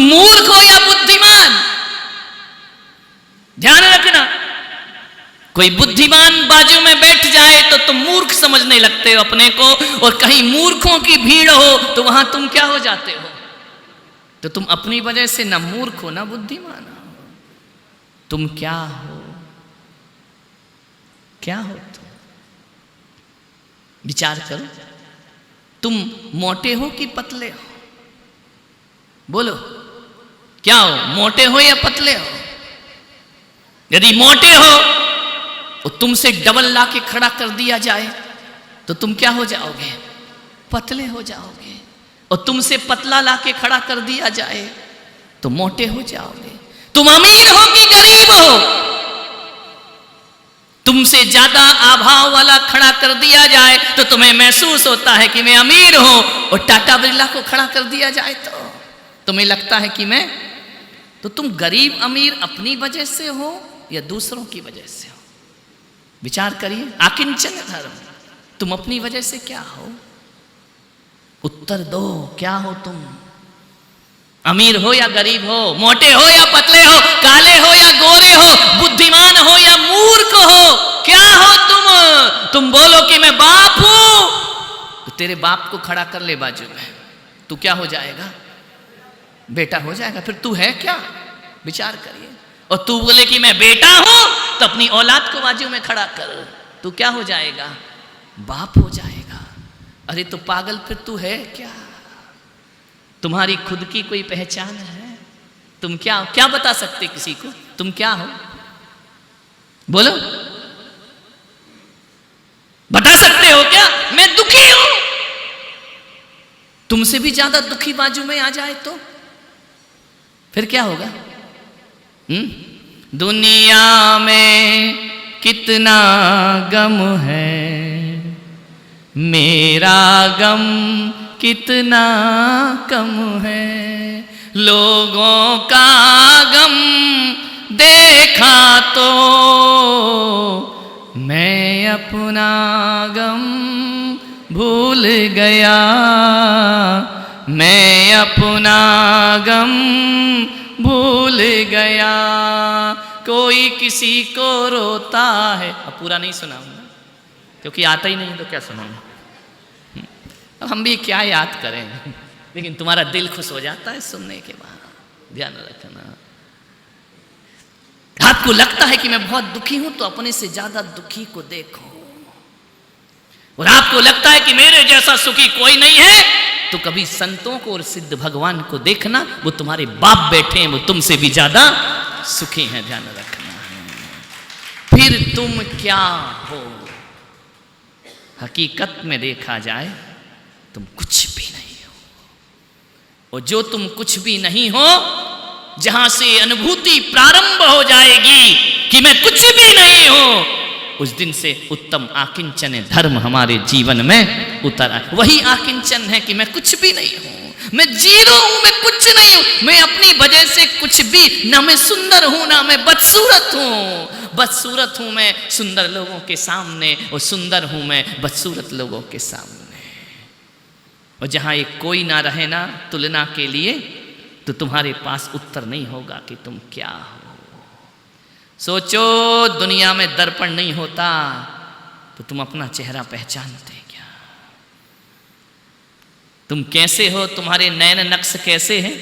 तुम मूर्ख हो या बुद्धिमान? ध्यान रखना, कोई बुद्धिमान बाजू में बैठ जाए तो तुम मूर्ख समझने लगते हो अपने को, और कहीं मूर्खों की भीड़ हो तो वहां तुम क्या हो जाते हो? तो तुम अपनी वजह से ना मूर्ख हो ना बुद्धिमान हो। तुम क्या हो? क्या हो तुम? विचार करो। तुम मोटे हो कि पतले हो? बोलो, क्या हो? मोटे हो या पतले हो? यदि मोटे हो तो तुमसे डबल ला के खड़ा कर दिया जाए तो तुम क्या हो जाओगे? पतले हो जाओगे। और तुमसे पतला ला के खड़ा कर दिया जाए तो मोटे हो जाओगे। तुम अमीर हो कि गरीब हो? तुमसे ज्यादा अभाव वाला खड़ा कर दिया जाए तो तुम्हें महसूस होता है कि मैं अमीर हूं, और टाटा बिरला को खड़ा कर दिया जाए तो तुम्हें लगता है कि मैं। तो तुम गरीब अमीर अपनी वजह से हो या दूसरों की वजह से हो? विचार करिए। आकिंचन धर्म, तुम अपनी वजह से क्या हो? उत्तर दो, क्या हो तुम? अमीर हो या गरीब हो? मोटे हो या पतले हो? काले हो या गोरे हो? बुद्धिमान हो या मूर्ख हो? क्या हो तुम? तुम बोलो कि मैं बाप हूं, तो तेरे बाप को खड़ा कर ले बाजू में, तू क्या हो जाएगा? बेटा हो जाएगा। फिर तू है क्या? विचार करिए। और तू बोले कि मैं बेटा हूं, तो अपनी औलाद को बाजू में खड़ा कर, तू क्या हो जाएगा? बाप हो जाएगा। अरे तो पागल, फिर तू है क्या? तुम्हारी खुद की कोई पहचान है? तुम क्या बता सकते किसी को? तुम क्या हो? बोलो, बता सकते हो क्या? मैं दुखी हूं। तुमसे भी ज्यादा दुखी बाजू में आ जाए तो फिर क्या होगा? दुनिया में कितना गम है, मेरा गम कितना कम है। लोगों का गम देखा तो मैं अपना गम भूल गया, मैं अपना गम भूल गया। कोई किसी को रोता है। अब पूरा नहीं सुनाऊंगा क्योंकि आता ही नहीं तो क्या सुनाऊंगा। अब हम भी क्या याद करें, लेकिन तुम्हारा दिल खुश हो जाता है सुनने के बाद। ध्यान रखना। आपको लगता है कि मैं बहुत दुखी हूं, तो अपने से ज्यादा दुखी को देखो। और आपको लगता है कि मेरे जैसा सुखी कोई नहीं है, तो कभी संतों को और सिद्ध भगवान को देखना, वो तुम्हारे बाप बैठे हैं, वो तुमसे भी ज्यादा सुखी हैं। ध्यान रखना है। फिर तुम क्या हो? हकीकत में देखा जाए तुम कुछ भी नहीं हो। और जो तुम कुछ भी नहीं हो, जहां से अनुभूति प्रारंभ हो जाएगी कि मैं कुछ भी नहीं हूं, उस दिन से उत्तम आकिंचन धर्म हमारे जीवन में उतर आए। वही आकिंचन है कि मैं कुछ भी नहीं हूं, मैं जीरो हूं, मैं कुछ नहीं हूं, मैं अपनी वजह से कुछ भी, ना मैं सुंदर हूं ना मैं बदसूरत हूं। बदसूरत हूं मैं सुंदर लोगों के सामने, और सुंदर हूं मैं बदसूरत लोगों के सामने। और जहां एक कोई ना रहे ना तुलना के लिए, तो तुम्हारे पास उत्तर नहीं होगा कि तुम क्या हो। सोचो, दुनिया में दर्पण नहीं होता तो तुम अपना चेहरा पहचानते क्या? तुम कैसे हो, तुम्हारे नयन नक्श कैसे हैं,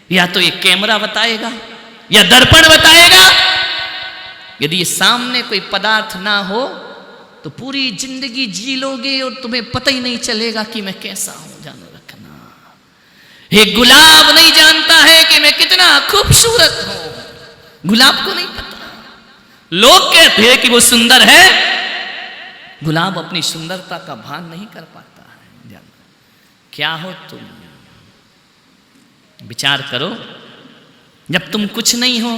या तो ये कैमरा बताएगा या दर्पण बताएगा। यदि ये सामने कोई पदार्थ ना हो तो पूरी जिंदगी जी लोगे और तुम्हें पता ही नहीं चलेगा कि मैं कैसा हूं। ध्यान रखना। एक गुलाब नहीं जानता है कि मैं कितना खूबसूरत हूं, गुलाब को नहीं पता। लोग कहते हैं कि वो सुंदर है, गुलाब अपनी सुंदरता का भान नहीं कर पाता है। ध्यान। क्या हो तुम? विचार करो। जब तुम कुछ नहीं हो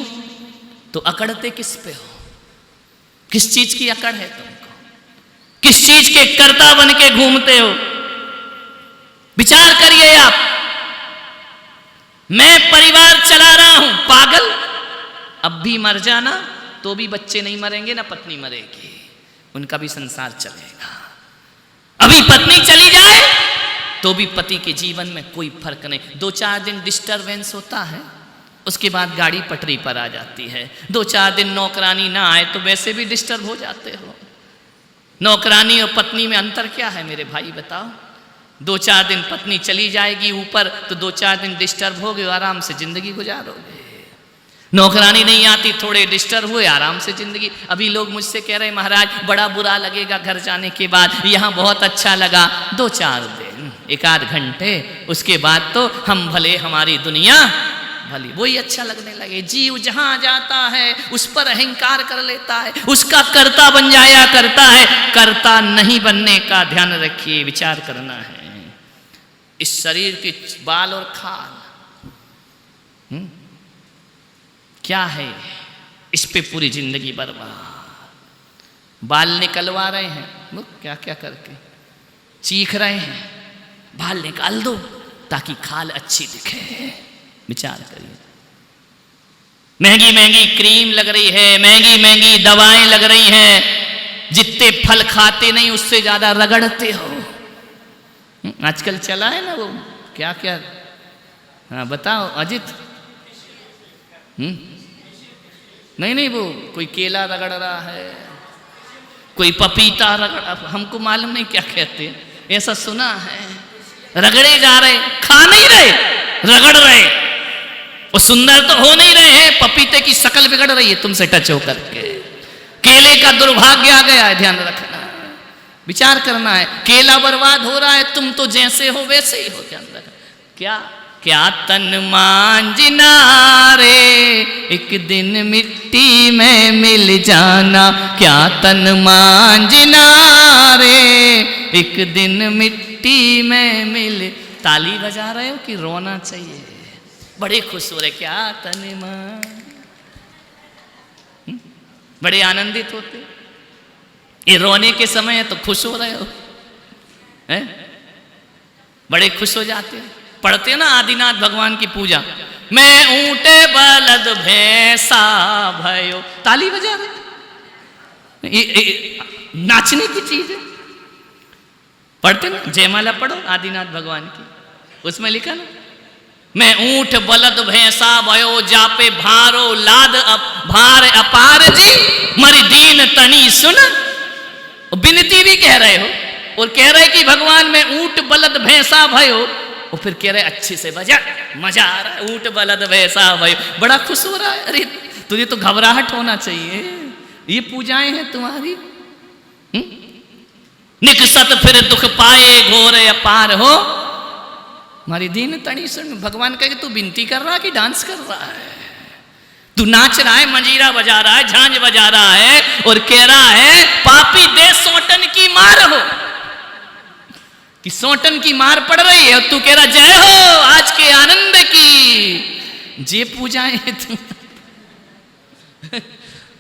तो अकड़ते किस पे हो? किस चीज की अकड़ है तुमको? किस चीज के कर्ता बन के घूमते हो? विचार करिए आप। मैं परिवार चला रहा हूं, पागल। अब भी मर जाना तो भी बच्चे नहीं मरेंगे ना पत्नी मरेगी, उनका भी संसार चलेगा। अभी पत्नी चली जाए तो भी पति के जीवन में कोई फर्क नहीं। 2-4 दिन डिस्टरबेंस होता है, उसके बाद गाड़ी पटरी पर आ जाती है। 2-4 दिन नौकरानी ना आए तो वैसे भी डिस्टर्ब हो जाते हो। नौकरानी और पत्नी में अंतर क्या है मेरे भाई बताओ? 2-4 दिन पत्नी चली जाएगी ऊपर तो 2-4 दिन डिस्टर्ब हो गए, आराम से जिंदगी गुजारोगे। नौकरानी नहीं आती, थोड़े डिस्टर्ब हुए, आराम से जिंदगी। अभी लोग मुझसे कह रहे महाराज बड़ा बुरा लगेगा घर जाने के बाद, यहाँ बहुत अच्छा लगा। 2-4 दिन, 1-8 घंटे, उसके बाद तो हम भले, हमारी दुनिया भली। वही अच्छा लगने लगे। जीव जहां जाता है उस पर अहंकार कर लेता है, उसका कर्ता बन जाया करता है। कर्ता नहीं बनने का ध्यान रखिए, विचार करना है। इस शरीर के बाल और खाल क्या है, इस पे पूरी जिंदगी बर्बाद। बाल निकलवा रहे हैं वो क्या क्या करके, चीख रहे हैं, बाल निकाल दो ताकि खाल अच्छी दिखे। विचार करिए, महंगी महंगी क्रीम लग रही है, महंगी महंगी दवाएं लग रही हैं, जितने फल खाते नहीं उससे ज्यादा रगड़ते हो। आजकल चला है ना वो क्या क्या, हाँ बताओ अजित। नहीं वो कोई केला रगड़ रहा है, कोई पपीता रगड़, हमको मालूम नहीं क्या कहते हैं, ऐसा सुना है। रगड़े जा रहे, खा नहीं रहे, रगड़ रहे। वो सुंदर तो हो नहीं रहे हैं, पपीते की शक्ल बिगड़ रही है तुमसे टच होकर के। केले का दुर्भाग्य आ गया है, ध्यान रखना, विचार करना है। केला बर्बाद हो रहा है, तुम तो जैसे हो वैसे ही हो, ध्यान रखना। क्या क्या तन मांझना रे, एक दिन मिट्टी में मिल जाना। क्या तन मांझना रे, एक दिन मिट्टी में मिल। ताली बजा रहे हो कि रोना चाहिए? बड़े खुश हो रहे, क्या तन मान, बड़े आनंदित होते। ये रोने के समय है तो खुश हो रहे हो, हैं? बड़े खुश हो जाते हो। पढ़ते ना आदिनाथ भगवान की पूजा, मैं ऊंटे बलद भैंसा भयो, ताली बजा रहे, ये नाचने की चीज है। पढ़ते ना, जयमाला पढ़ो आदिनाथ भगवान की, उसमें लिखा ना, मैं ऊंट बलद भैंसा भयो, जापे भारो लाद भार अपार जी, मरी दीन तनी सुन। विनती भी कह रहे हो और कह रहे कि भगवान मैं ऊंट बलद भैंसा भयो, और फिर कह रहे अच्छे से बजा, मजा आ रहा है, ऊंट बलद भैंसा भयो, बड़ा खुश हो रहा है। अरे तुझे तो घबराहट होना चाहिए, ये पूजाएं हैं तुम्हारी। निकसत फिर दुख पाए घोर अपार हो, हमारी दीन तनी सुन। भगवान कहे तू विनती कर रहा है कि डांस कर रहा है? तू नाच रहा है, मंजीरा बजा रहा है, झांझ बजा रहा है और कह रहा है पापी दे सोटन की मार हो, कि सोटन की मार पड़ रही है और तू कह रहा जय हो आज के आनंद की। जे पूजाएं हैं तुम,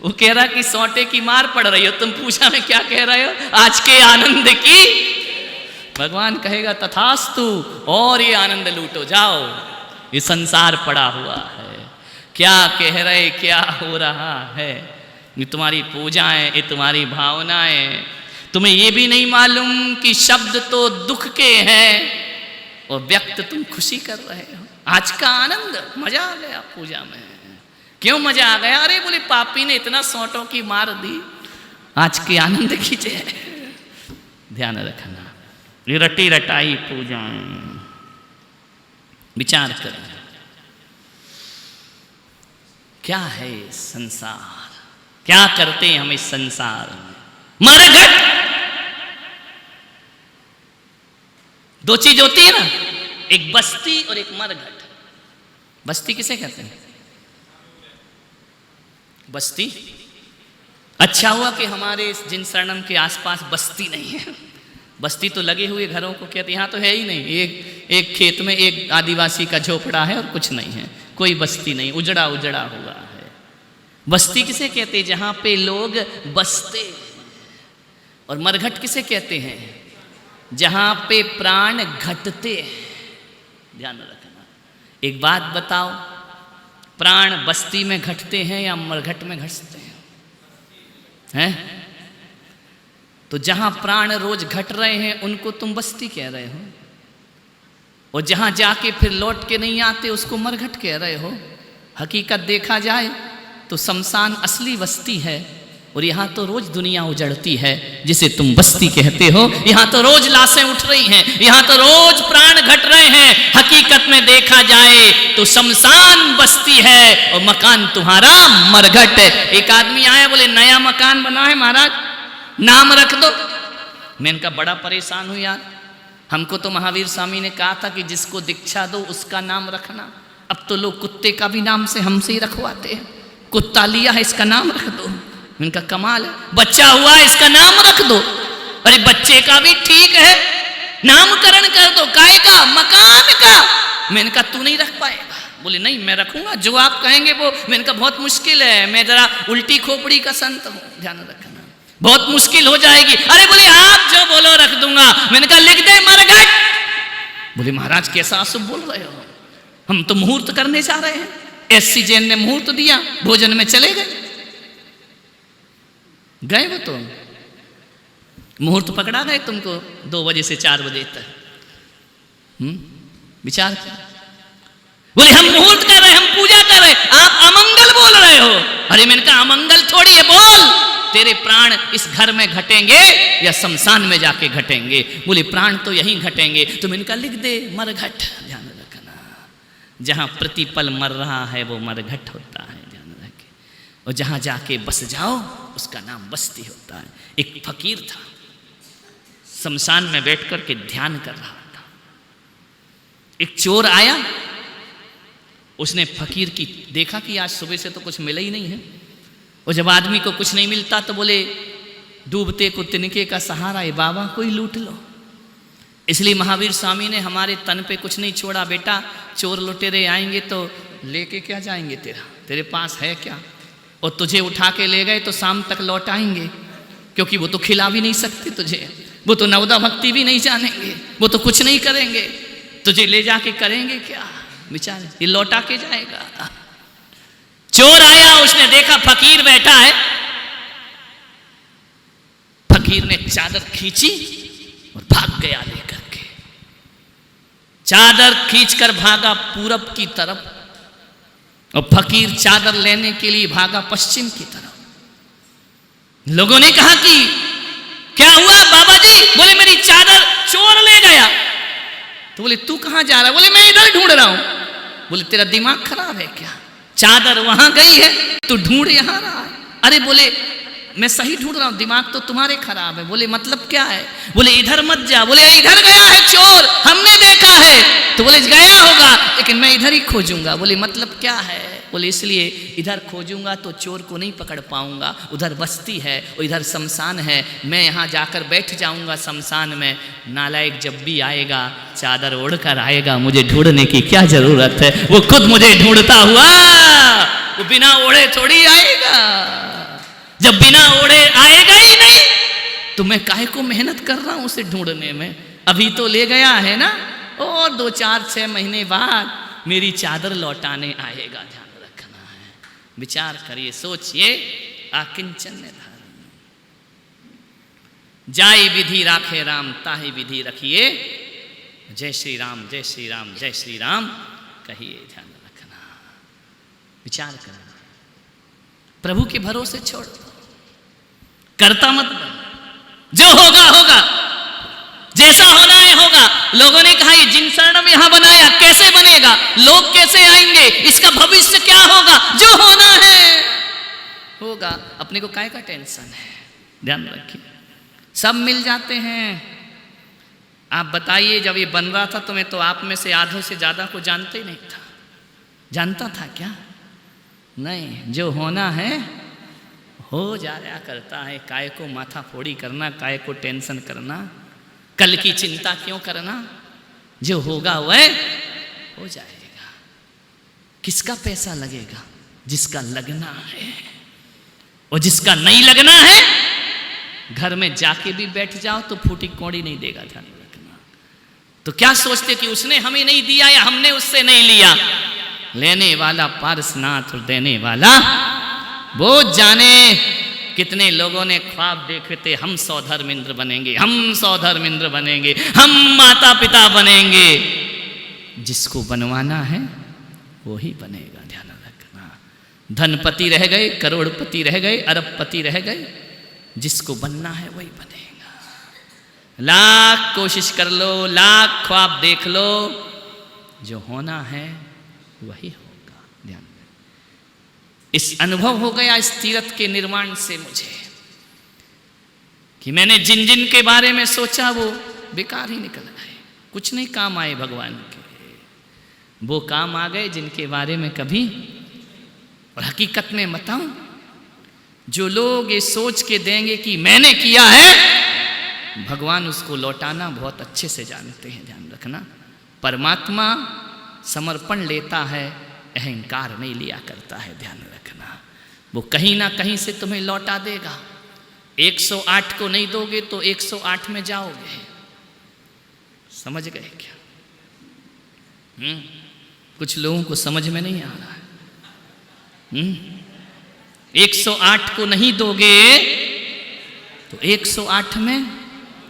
वो कह रहा कि सोटे की मार पड़ रही हो, तुम पूजा में क्या कह रहे हो? आज के आनंद की। भगवान कहेगा तथास्तु, और ये आनंद लूटो, जाओ, ये संसार पड़ा हुआ है। क्या कह रहे, क्या हो रहा है? ये तुम्हारी पूजाएं, ये तुम्हारी भावनाएं। तुम्हें ये भी नहीं मालूम कि शब्द तो दुख के हैं और व्यक्त तुम खुशी कर रहे हो। आज का आनंद, मजा आ गया पूजा में। क्यों मजा आ गया? अरे बोले पापी ने इतना सोटों की मार दी, आज के आनंद की जय। ध्यान रखना, ये रटी रटाई पूजाएं, विचार करें क्या है संसार, क्या करते हैं हम इस संसार में। मरघट, दो चीज होती है ना, एक बस्ती और एक मरघट। बस्ती किसे कहते हैं? बस्ती, अच्छा हुआ कि हमारे जिन शरणम के आसपास बस्ती नहीं है। बस्ती तो लगे हुए घरों को कहते, यहाँ तो है ही नहीं। एक खेत में एक आदिवासी का झोपड़ा है और कुछ नहीं है, कोई बस्ती नहीं, उजड़ा उजड़ा हुआ है। बस्ती किसे कहते? जहाँ पे लोग बसते। और मरघट किसे कहते हैं? जहाँ पे प्राण घटते। ध्यान रखना। एक बात बताओ, प्राण बस्ती में घटते हैं या मरघट में घटते हैं? तो जहां प्राण रोज घट रहे हैं उनको तुम बस्ती कह रहे हो, और जहां जाके फिर लौट के नहीं आते उसको मरघट कह रहे हो। हकीकत देखा जाए तो शमशान असली बस्ती है, और यहाँ तो रोज दुनिया उजड़ती है जिसे तुम बस्ती कहते हो। यहाँ तो रोज लाशें उठ रही हैं, यहाँ तो रोज प्राण घट रहे हैं। हकीकत में देखा जाए तो शमशान बस्ती है और मकान तुम्हारा मरघट है। एक आदमी आया, बोले नया मकान बना है महाराज, नाम रख दो। मैं इनका बड़ा परेशान हूं यार, हमको तो महावीर स्वामी ने कहा था कि जिसको दीक्षा दो उसका नाम रखना। अब तो लोग कुत्ते का भी नाम से हमसे ही रखवाते हैं। कुत्ता लिया है इसका नाम रख दो। इनका कमाल है। बच्चा हुआ है इसका नाम रख दो। अरे बच्चे का भी ठीक है, नामकरण कर दो। काय का? मकान का। मैंने कहा तू नहीं रख पाएगा। बोले नहीं मैं रखूंगा, जो आप कहेंगे वो। मैंने कहा बहुत मुश्किल है, मैं जरा उल्टी खोपड़ी का संत हूं, ध्यान रखना, बहुत मुश्किल हो जाएगी। अरे बोले आप जो बोलो रख दूंगा। मैंने कहा लिख दे मरघट। बोले महाराज कैसा अशुभ बोल रहे हो, हम तो मुहूर्त करने जा रहे हैं। एससी जैन ने मुहूर्त दिया, भोजन में चले गए वो तो मुहूर्त पकड़ा गए तुमको 2 बजे से 4 बजे तक। विचार किया। बोले हम मुहूर्त कर रहे, हम पूजा कर रहे, आप अमंगल बोल रहे हो। अरे मैंने कहा अमंगल थोड़ी है, बोल तेरे प्राण इस घर में घटेंगे या शमशान में जाके घटेंगे। बोले प्राण तो यहीं घटेंगे। तो मैंने कहा लिख दे मरघट। ध्यान रखना, जहां प्रतिपल मर रहा है वो मरघट होता है, ध्यान रखे। और जहां जाके बस जाओ उसका नाम बस्ती होता है। एक फकीर था, शमशान में बैठ कर के ध्यान कर रहा था। एक चोर आया, उसने फकीर की देखा कि आज सुबह से तो कुछ मिला ही नहीं है। और जब आदमी को कुछ नहीं मिलता तो बोले डूबते को तिनके का सहारा है बाबा, कोई लूट लो। इसलिए महावीर स्वामी ने हमारे तन पे कुछ नहीं छोड़ा। बेटा चोर लुटेरे आएंगे तो लेके क्या जाएंगे, तेरे पास है क्या? और तुझे उठा के ले गए तो शाम तक लौट आएंगे, क्योंकि वो तो खिला भी नहीं सकते तुझे, वो तो नवदा भक्ति भी नहीं जानेंगे, वो तो कुछ नहीं करेंगे। तुझे ले जाके करेंगे क्या? बेचारे ये लौटा के जाएगा। चोर आया, उसने देखा फकीर बैठा है। फकीर ने चादर खींची और भाग गया लेकर के। चादर खींचकर भागा पूरब की तरफ, और फकीर चादर लेने के लिए भागा पश्चिम की तरफ। लोगों ने कहा कि क्या हुआ बाबा जी? बोले मेरी चादर चोर ले गया। तो बोले तू कहां जा रहा है? बोले मैं इधर ढूंढ रहा हूं। बोले तेरा दिमाग खराब है क्या? चादर वहां गई है, तू ढूंढ यहां रहा है। अरे बोले मैं सही ढूंढ रहा हूं, दिमाग तो तुम्हारे खराब है। बोले मतलब क्या है? बोले इधर मत जा। बोले इधर गया है चोर, हमने देखा है। तो बोले गया होगा, लेकिन मैं इधर ही खोजूंगा। बोले मतलब क्या है? बोले इसलिए इधर खोजूंगा तो चोर को नहीं पकड़ पाऊंगा, उधर बस्ती है और इधर शमशान है। मैं यहाँ जाकर बैठ जाऊंगा शमशान में। नालायक जब भी आएगा चादर ओढ़ कर आएगा, मुझे ढूंढने की क्या जरूरत है? वो खुद मुझे ढूंढता हुआ, वो बिना ओढ़े थोड़ी आएगा। जब बिना ओढ़े आएगा ही नहीं तो मैं काहे को मेहनत कर रहा हूं उसे ढूंढने में? अभी तो ले गया है ना, और 2, 4, 6 महीने बाद मेरी चादर लौटाने आएगा। ध्यान रखना है, विचार करिए, सोचिए। आकिंचन धर्म जाय विधि राखे राम, ताहि विधि रखिए। जय श्री राम, जय श्री राम, जय श्री राम कहिए। ध्यान रखना, विचार करना, प्रभु के भरोसे छोड़ दो, करता मत बन। जो होगा होगा, जैसा होना है होगा। लोगों ने कहा ये जिन शरणम यहां बनाया, कैसे बनेगा? लोग कैसे आएंगे? इसका भविष्य क्या होगा? जो होना है होगा। अपने को काहे का टेंशन है? ध्यान रखिए, सब मिल जाते हैं। आप बताइए, जब ये बन रहा था तो मैं तो आप में से आधे से ज्यादा को जानते ही नहीं था। जानता था क्या? नहीं, जो होना है हो जाया करता है। काय को माथा फोड़ी करना, काय को टेंशन करना, कल की चिंता क्यों करना? जो होगा वह हो जाएगा। किसका पैसा लगेगा? जिसका लगना है। और जिसका नहीं लगना है, घर में जाके भी बैठ जाओ तो फूटी कौड़ी नहीं देगा। ध्यान रखना। तो क्या सोचते कि उसने हमें नहीं दिया या हमने उससे नहीं लिया? लेने वाला पारसनाथ और देने वाला वो जाने। कितने लोगों ने ख्वाब देखे थे, हम 100 धर्मेंद्र बनेंगे, हम 100 धर्मेंद्र बनेंगे, हम माता पिता बनेंगे। जिसको बनवाना है वो ही बनेगा, ध्यान रखना। धनपति रह गए, करोड़पति रह गए, अरबपति रह गए, जिसको बनना है वही बनेगा। लाख कोशिश कर लो, लाख ख्वाब देख लो, जो होना है वही होगा, ध्यान रखना। इस अनुभव हो गया इस तीर्थ के निर्माण से मुझे कि मैंने जिन जिन के बारे में सोचा वो बेकार ही निकल गए, कुछ नहीं काम आए भगवान के। वो काम आ गए जिनके बारे में कभी, और हकीकत में बताऊं, जो लोग ये सोच के देंगे कि मैंने किया है, भगवान उसको लौटाना बहुत अच्छे से जानते हैं, ध्यान रखना। परमात्मा समर्पण लेता है, अहंकार नहीं लिया करता है, ध्यान रखना। वो कहीं ना कहीं से तुम्हें लौटा देगा। 108 को नहीं दोगे तो 108 में जाओगे, समझ गए क्या? कुछ लोगों को समझ में नहीं आ रहा है। 108 को नहीं दोगे तो 108 में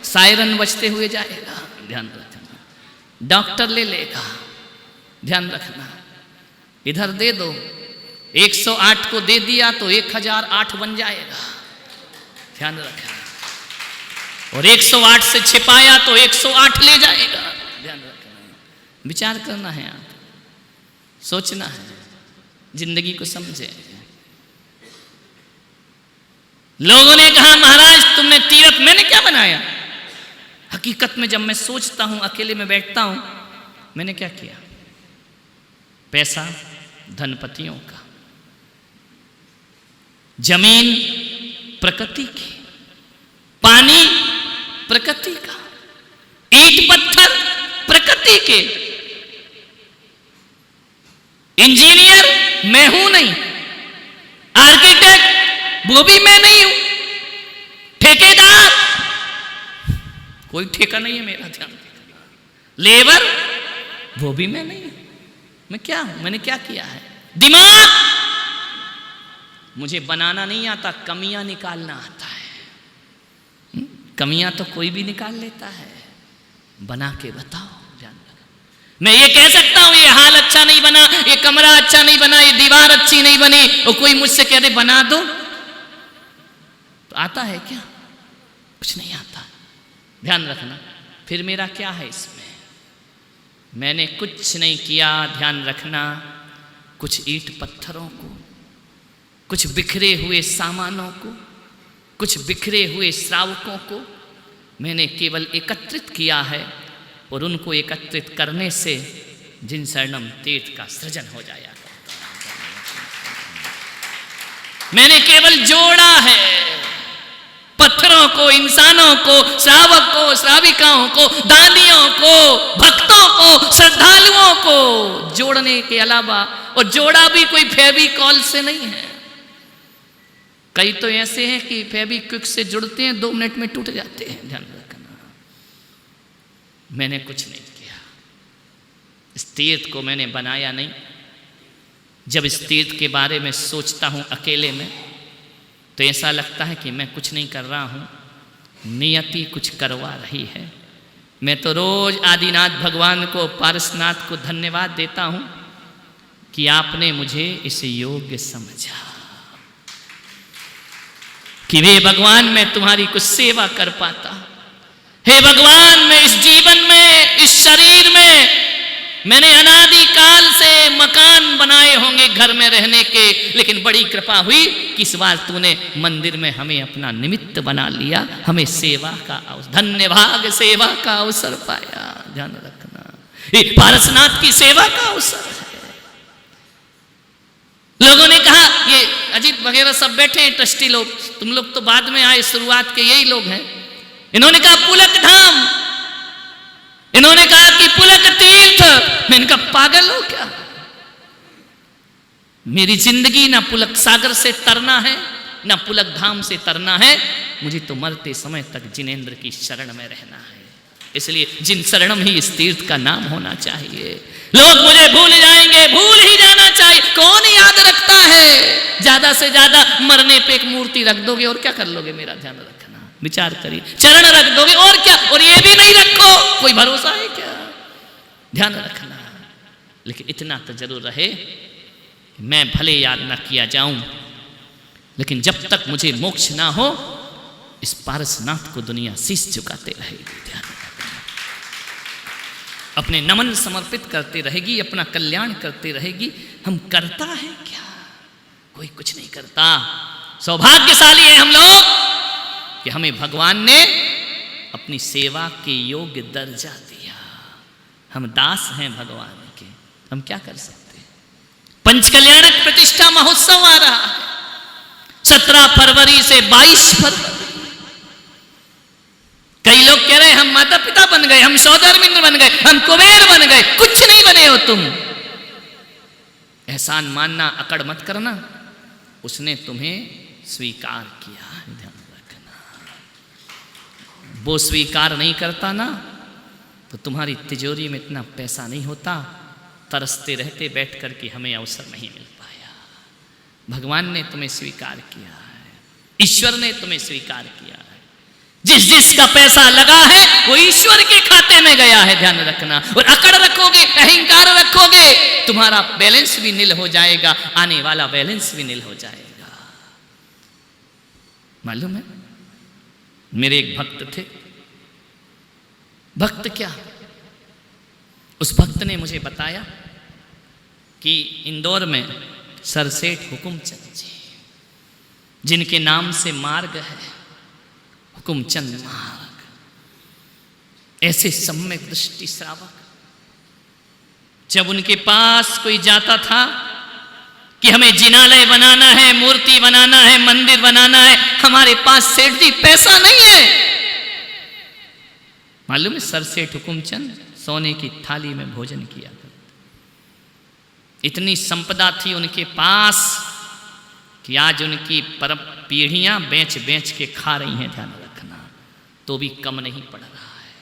सायरन बजते हुए जाएगा, ध्यान रखना। डॉक्टर ले लेगा, ध्यान रखना। इधर दे दो, 108 को दे दिया तो 1008 बन जाएगा, ध्यान रखना। और 108 से छिपाया तो 108 ले जाएगा, ध्यान रखना। विचार करना है, आप सोचना है, जिंदगी को समझे। लोगों ने कहा महाराज तुमने तीर्थ, मैंने क्या बनाया? हकीकत में जब मैं सोचता हूं, अकेले में बैठता हूं, मैंने क्या किया? पैसा धनपतियों का, जमीन प्रकृति की, पानी प्रकृति का, ईंट पत्थर प्रकृति के, इंजीनियर मैं हूं नहीं, आर्किटेक्ट वो भी मैं नहीं हूं, ठेकेदार कोई ठेका नहीं है मेरा, ध्यान रखना। लेबर वो भी मैं नहीं हूं। मैं क्या हूं? मैंने क्या किया है? दिमाग मुझे बनाना नहीं आता, कमियां निकालना आता है। कमियां तो कोई भी निकाल लेता है, बना के बताओ, ध्यान रखना। मैं ये कह सकता हूं ये हाल अच्छा नहीं बना, ये कमरा अच्छा नहीं बना, ये दीवार अच्छी नहीं बनी, और कोई मुझसे कह दे बना दो, तो आता है क्या? कुछ नहीं आता, ध्यान रखना। फिर मेरा क्या है इसमें? मैंने कुछ नहीं किया, ध्यान रखना। कुछ ईंट पत्थरों को, कुछ बिखरे हुए सामानों को, कुछ बिखरे हुए श्रावकों को मैंने केवल एकत्रित किया है, और उनको एकत्रित करने से जिन शरणम तीर्थ का सृजन हो जाया करता है। मैंने केवल जोड़ा है पत्थरों को, इंसानों को, श्रावक को, श्राविकाओं को, दानियों को, भक्तों को, श्रद्धालुओं को जोड़ने के अलावा, और जोड़ा भी कोई फेविकॉल से नहीं है। कई तो ऐसे हैं कि फेविक्विक से जुड़ते हैं, 2 मिनट में टूट जाते हैं, ध्यान रखना। मैंने कुछ नहीं किया, इस तीर्थ को मैंने बनाया नहीं। जब इस तीर्थ के बारे में सोचता हूं अकेले में, तो ऐसा लगता है कि मैं कुछ नहीं कर रहा हूं, नियति कुछ करवा रही है। मैं तो रोज आदिनाथ भगवान को, पारसनाथ को धन्यवाद देता हूं कि आपने मुझे इस योग्य समझा कि हे भगवान मैं तुम्हारी कुछ सेवा कर पाता। हे भगवान मैं इस जीवन में, इस शरीर में, मैंने अनादि काल से मकान बनाए होंगे घर में रहने के, लेकिन बड़ी कृपा हुई कि इस बार तूने मंदिर में हमें अपना निमित्त बना लिया, हमें सेवा का अवसर, धन्य भाग सेवा का अवसर पाया, ध्यान रखना। ये पारसनाथ की सेवा का अवसर है। लोगों ने कहा, ये अजीत वगैरह सब बैठे हैं ट्रस्टी लोग, तुम लोग तो बाद में आए, शुरुआत के यही लोग हैं। इन्होंने कहा पुलक धाम, इन्होंने कहा कि पुलक तीर्थ। मैंने कहा पागल हो क्या? मेरी जिंदगी ना पुलक सागर से तरना है, ना पुलक धाम से तरना है, मुझे तो मरते समय तक जिनेंद्र की शरण में रहना है। इसलिए जिन शरणम ही इस तीर्थ का नाम होना चाहिए। लोग मुझे भूल जाएंगे, भूल ही जाना चाहिए, कौन याद रखता है? ज्यादा से ज्यादा मरने पे एक मूर्ति रख दोगे और क्या कर लोगे? मेरा ध्यान रखना, विचार करिए। चरण रख दोगे और क्या? और ये भी नहीं रखो, कोई भरोसा है क्या? ध्यान रखना। लेकिन इतना तो जरूर रहे, मैं भले याद ना किया जाऊं, लेकिन जब तक मुझे मोक्ष ना हो इस पारसनाथ को दुनिया शीश झुकाते रहेगी, ध्यान रखना। अपने नमन समर्पित करते रहेगी, अपना कल्याण करते रहेगी। हम करता है क्या? कोई कुछ नहीं करता। सौभाग्यशाली हैं हम लोग कि हमें भगवान ने अपनी सेवा के योग्य दर्जा दिया। हम दास हैं भगवान के, हम क्या कर सकते हैं? पंचकल्याणक प्रतिष्ठा महोत्सव आ रहा है 17 फरवरी से 22 फरवरी। कई लोग कह रहे हैं हम माता पिता बन गए, हम सौधर्मिंद्र बन गए, हम कुबेर बन गए। कुछ नहीं बने हो तुम। एहसान मानना, अकड़ मत करना। उसने तुम्हें स्वीकार किया, ध्यान रखना। वो स्वीकार नहीं करता ना तो तुम्हारी तिजोरी में इतना पैसा नहीं होता। तरसते रहते बैठ कर के हमें अवसर नहीं मिल पाया। भगवान ने तुम्हें स्वीकार किया है, ईश्वर ने तुम्हें स्वीकार किया है। जिस जिसका पैसा लगा है वो ईश्वर के खाते में गया है, ध्यान रखना। और अकड़ रखोगे, अहंकार रखोगे, तुम्हारा बैलेंस भी नील हो जाएगा, आने वाला बैलेंस भी नील हो जाएगा। मालूम है, मेरे एक भक्त थे। भक्त क्या, उस भक्त ने मुझे बताया कि इंदौर में सरसेठ हुकुमचंद जी, जिनके नाम से मार्ग है हुकुमचंद मार्ग, ऐसे सम्यक दृष्टि श्रावक, जब उनके पास कोई जाता था कि हमें जिनालय बनाना है, मूर्ति बनाना है, मंदिर बनाना है, हमारे पास सेठ जी पैसा नहीं है। मालूम है, सरसेठ हुकुमचंद सोने की थाली में भोजन किया करते। इतनी संपदा थी उनके पास कि आज उनकी परम पीढ़ियां बेच बेच के खा रही हैं, ध्यान रखना, तो भी कम नहीं पड़ रहा है।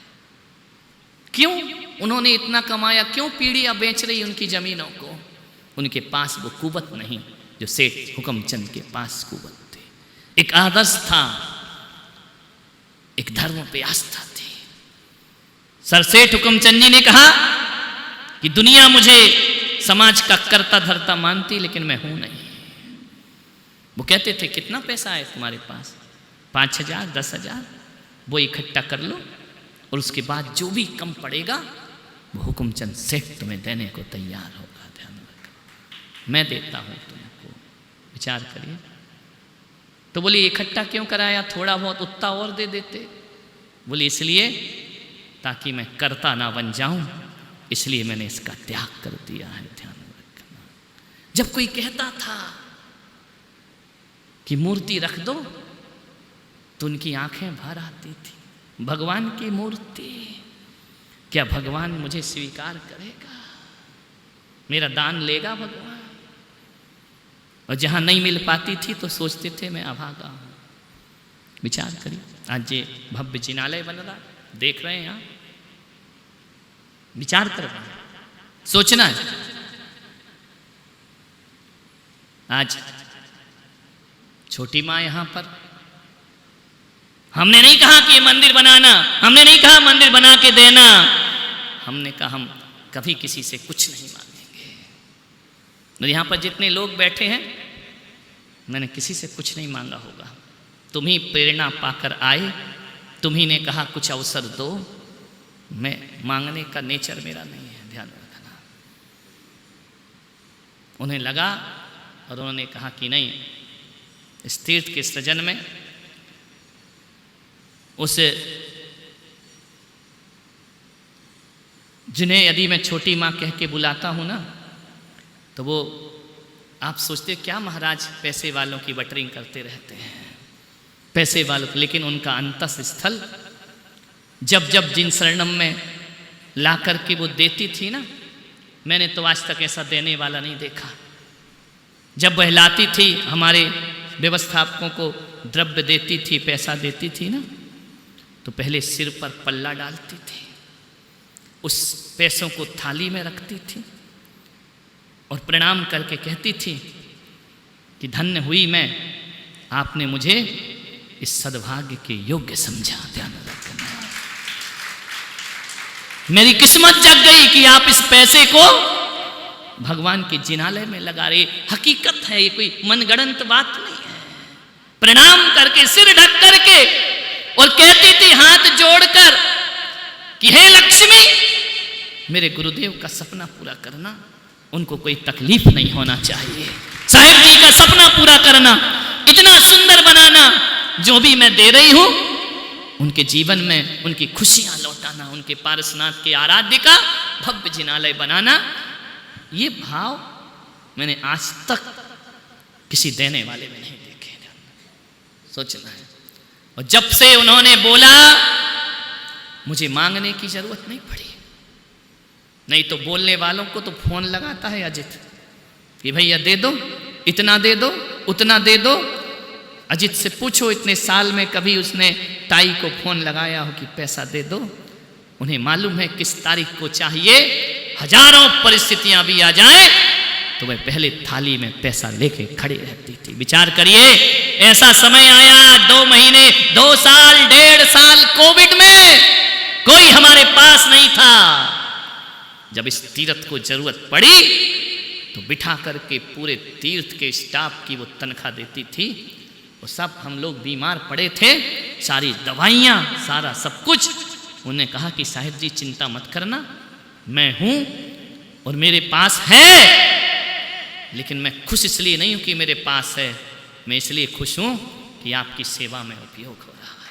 क्यों? उन्होंने इतना कमाया, क्यों पीढ़ियां बेच रही उनकी जमीनों को? उनके पास वो कुवत नहीं जो सेठ हुकुमचंद के पास कुवत थे। एक आदर्श था, एक धर्म पे आस्था थी। सरसेठ हुकुमचंद जी ने कहा कि दुनिया मुझे समाज का कर्ता धर्ता मानती, लेकिन मैं हूं नहीं। वो कहते थे कितना पैसा है तुम्हारे पास? 5,000, 10,000, वो इकट्ठा कर लो और उसके बाद जो भी कम पड़ेगा वो हुकुमचंद सेठ तुम्हें देने को तैयार होगा, ध्यान रखना, मैं देता हूं तुमको, विचार करिए। तो बोले इकट्ठा क्यों कराया? थोड़ा बहुत उतना और दे देते। बोले इसलिए ताकि मैं कर्ता ना बन जाऊं, इसलिए मैंने इसका त्याग कर दिया है, ध्यान रखना। जब कोई कहता था कि मूर्ति रख दो तो उनकी आंखें भर आती थी। भगवान की मूर्ति, क्या भगवान मुझे स्वीकार करेगा? मेरा दान लेगा भगवान? और जहां नहीं मिल पाती थी तो सोचते थे मैं अभागा हूं। विचार करिए, आज ये भव्य जिनालय बन रहा, देख रहे हैं यहां, विचार कर रहे हैं, सोचना है। आज छोटी मां यहां पर, हमने नहीं कहा कि ये मंदिर बनाना, हमने नहीं कहा मंदिर बना के देना, हमने कहा हम कभी किसी से कुछ नहीं मांगेंगे। और यहां पर जितने लोग बैठे हैं, मैंने किसी से कुछ नहीं मांगा होगा। तुम ही प्रेरणा पाकर आए, तुम ही ने कहा कुछ अवसर दो, मैं मांगने का नेचर मेरा नहीं है, ध्यान रखना। उन्हें लगा और उन्होंने कहा कि नहीं, इस तीर्थ के सृजन में उस जिन्हें यदि मैं छोटी माँ कह के बुलाता हूँ ना, तो वो आप सोचते क्या महाराज पैसे वालों की बटरिंग करते रहते हैं, पैसे वालों, लेकिन उनका अंतस स्थल जब जब जिन शरणम में ला करके वो देती थी ना, मैंने तो आज तक ऐसा देने वाला नहीं देखा। जब वह लाती थी, हमारे व्यवस्थापकों को द्रव्य देती थी, पैसा देती थी ना, तो पहले सिर पर पल्ला डालती थी, उस पैसों को थाली में रखती थी और प्रणाम करके कहती थी कि धन्य हुई मैं, आपने मुझे इस सद्भाग्य के योग्य समझा, ध्यान रखना। मेरी किस्मत जग गई कि आप इस पैसे को भगवान के जिनालय में लगा रहे। हकीकत है, ये कोई मनगढ़ंत बात नहीं है। प्रणाम करके, सिर ढक करके, और कहती थी हाथ जोड़कर कि हे लक्ष्मी, मेरे गुरुदेव का सपना पूरा करना, उनको कोई तकलीफ नहीं होना चाहिए। साहेब जी का सपना पूरा करना, इतना सुंदर बनाना, जो भी मैं दे रही हूं उनके जीवन में उनकी खुशियां लौटाना, उनके पारसनाथ के आराध्य का भव्य जिनालय बनाना। ये भाव मैंने आज तक किसी देने वाले में नहीं देखे। सोचना है। और जब से उन्होंने बोला, मुझे मांगने की जरूरत नहीं पड़ी। नहीं तो बोलने वालों को तो फोन लगाता है अजित कि भैया दे दो, इतना दे दो, उतना दे दो। अजित से पूछो, इतने साल में कभी उसने ताई को फोन लगाया हो कि पैसा दे दो? उन्हें मालूम है किस तारीख को चाहिए। हजारों परिस्थितियां भी आ जाए तो वह पहले थाली में पैसा लेके खड़ी रहती थी। विचार करिए, ऐसा समय आया, 2 महीने, 2 साल, 1.5 साल कोविड में कोई हमारे पास नहीं था। जब इस तीर्थ को जरूरत पड़ी तो बिठा करके पूरे तीर्थ के स्टाफ की वो तनख्वाह देती थी। वो सब हम लोग बीमार पड़े थे, सारी दवाइयाँ, सारा सब कुछ। उन्हें कहा कि साहिब जी चिंता मत करना, मैं हूँ और मेरे पास है, लेकिन मैं खुश इसलिए नहीं हूँ कि मेरे पास है, मैं इसलिए खुश हूँ कि आपकी सेवा में उपयोग हो रहा है।